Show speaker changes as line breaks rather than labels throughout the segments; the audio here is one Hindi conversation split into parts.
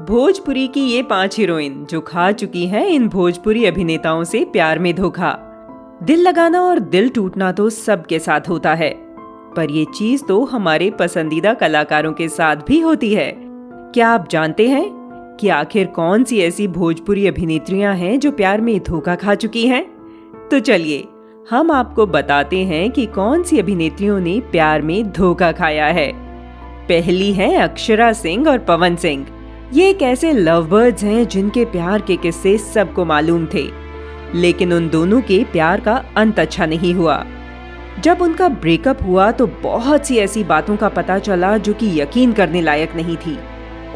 भोजपुरी की ये 5 हीरोइन जो खा चुकी हैं इन भोजपुरी अभिनेताओं से प्यार में धोखा। दिल लगाना और दिल टूटना तो सबके साथ होता है, पर ये चीज तो हमारे पसंदीदा कलाकारों के साथ भी होती है। क्या आप जानते हैं कि आखिर कौन सी ऐसी भोजपुरी अभिनेत्रियां हैं जो प्यार में धोखा खा चुकी हैं? तो चलिए हम आपको बताते हैं कि कौन सी अभिनेत्रियों ने प्यार में धोखा खाया है। पहली है अक्षरा सिंह और पवन सिंह। ये एक ऐसे लव बर्ड्स हैं जिनके प्यार के किस्से सबको मालूम थे, लेकिन उन दोनों के प्यार का अंत अच्छा नहीं हुआ। जब उनका ब्रेकअप हुआ तो बहुत सी ऐसी बातों का पता चला जो कि यकीन करने लायक नहीं थी।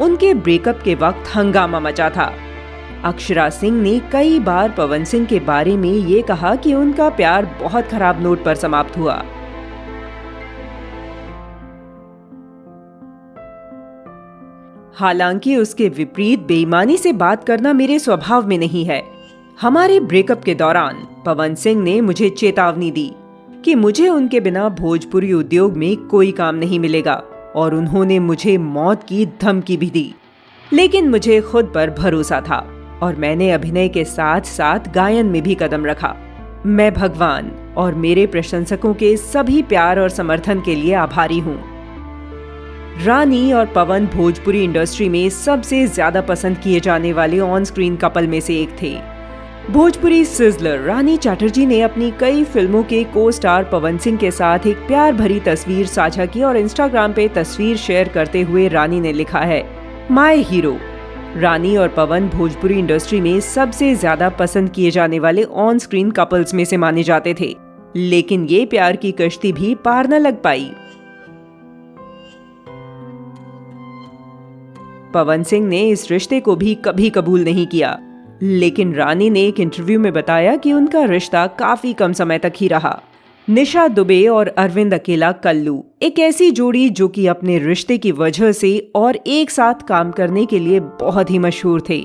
उनके ब्रेकअप के वक्त हंगामा मचा था। अक्षरा सिंह ने कई बार पवन सिंह के बारे में ये कहा कि उनका प्यार बहुत खराब नोट पर समाप्त हुआ। हालांकि उसके विपरीत बेईमानी से बात करना मेरे स्वभाव में नहीं है। हमारे ब्रेकअप के दौरान पवन सिंह ने मुझे चेतावनी दी कि मुझे उनके बिना भोजपुरी उद्योग में कोई काम नहीं मिलेगा, और उन्होंने मुझे मौत की धमकी भी दी। लेकिन मुझे खुद पर भरोसा था और मैंने अभिनय के साथ साथ गायन में भी कदम रखा। मैं भगवान और मेरे प्रशंसकों के सभी प्यार और समर्थन के लिए आभारी हूँ। रानी और पवन भोजपुरी इंडस्ट्री में सबसे ज्यादा पसंद किए जाने वाले ऑन स्क्रीन कपल में से एक थे। भोजपुरी सिजलर रानी चैटर्जी ने अपनी कई फिल्मों के को स्टार पवन सिंह के साथ एक प्यार भरी तस्वीर साझा की और इंस्टाग्राम पे तस्वीर शेयर करते हुए रानी ने लिखा है, माय हीरो। रानी और पवन भोजपुरी इंडस्ट्री में सबसे ज्यादा पसंद किए जाने वाले ऑन स्क्रीन कपल्स में से माने जाते थे, लेकिन ये प्यार की कश्ती भी पार न लग पाई। पवन सिंह ने इस रिश्ते को भी कभी कबूल नहीं किया, लेकिन रानी ने एक इंटरव्यू में बताया कि उनका रिश्ता काफी कम समय तक ही रहा। निशा दुबे और अरविंद अकेला कल्लू एक ऐसी जोड़ी जो कि अपने रिश्ते की वजह से और एक साथ काम करने के लिए बहुत ही मशहूर थे।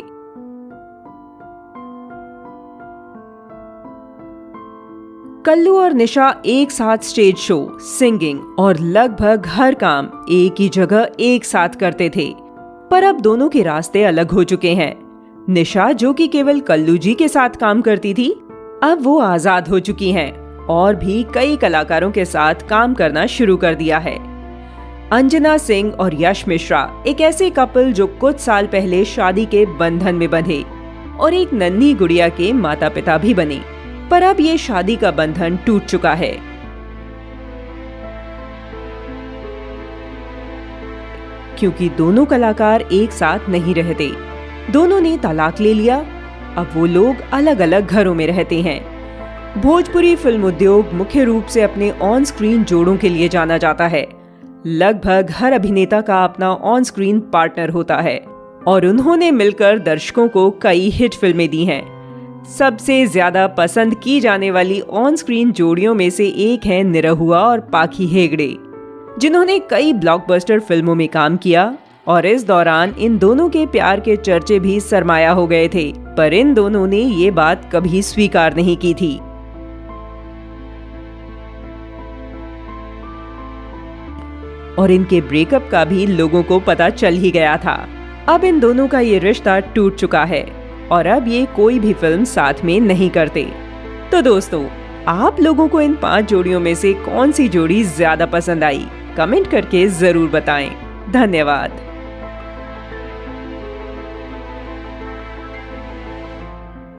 कल्लू और निशा एक साथ स्टेज शो, सिंगिंग और लगभग हर काम एक ही जगह एक साथ करते थे, पर अब दोनों के रास्ते अलग हो चुके हैं। निशा जो कि केवल कल्लू जी के साथ काम करती थी, अब वो आजाद हो चुकी हैं और भी कई कलाकारों के साथ काम करना शुरू कर दिया है। अंजना सिंह और यश मिश्रा एक ऐसे कपल जो कुछ साल पहले शादी के बंधन में बंधे और एक नन्ही गुड़िया के माता पिता भी बने, पर अब ये शादी का बंधन टूट चुका है। क्योंकि दोनों कलाकार एक साथ नहीं रहते, दोनों ने तलाक ले लिया। अब वो लोग अलग अलग घरों में रहते हैं। भोजपुरी फिल्म उद्योग मुख्य रूप से अपने ऑन स्क्रीन जोड़ों के लिए जाना जाता है। लगभग हर अभिनेता का अपना ऑन स्क्रीन पार्टनर होता है और उन्होंने मिलकर दर्शकों को कई हिट फिल्में दी हैं। सबसे ज्यादा पसंद की जाने वाली ऑन स्क्रीन जोड़ियों में से एक है निरहुआ और पाखी हेगड़े, जिन्होंने कई ब्लॉकबस्टर फिल्मों में काम किया, और इस दौरान इन दोनों के प्यार के चर्चे भी सरमाया हो गए थे, पर इन दोनों ने ये बात कभी स्वीकार नहीं की थी। और इनके ब्रेकअप का भी लोगों को पता चल ही गया था। अब इन दोनों का ये रिश्ता टूट चुका है और अब ये कोई भी फिल्म साथ में नहीं करते। तो दोस्तों, आप लोगों को इन 5 जोड़ियों में से कौन सी जोड़ी ज्यादा पसंद आई? कमेंट करके जरूर बताएं। धन्यवाद।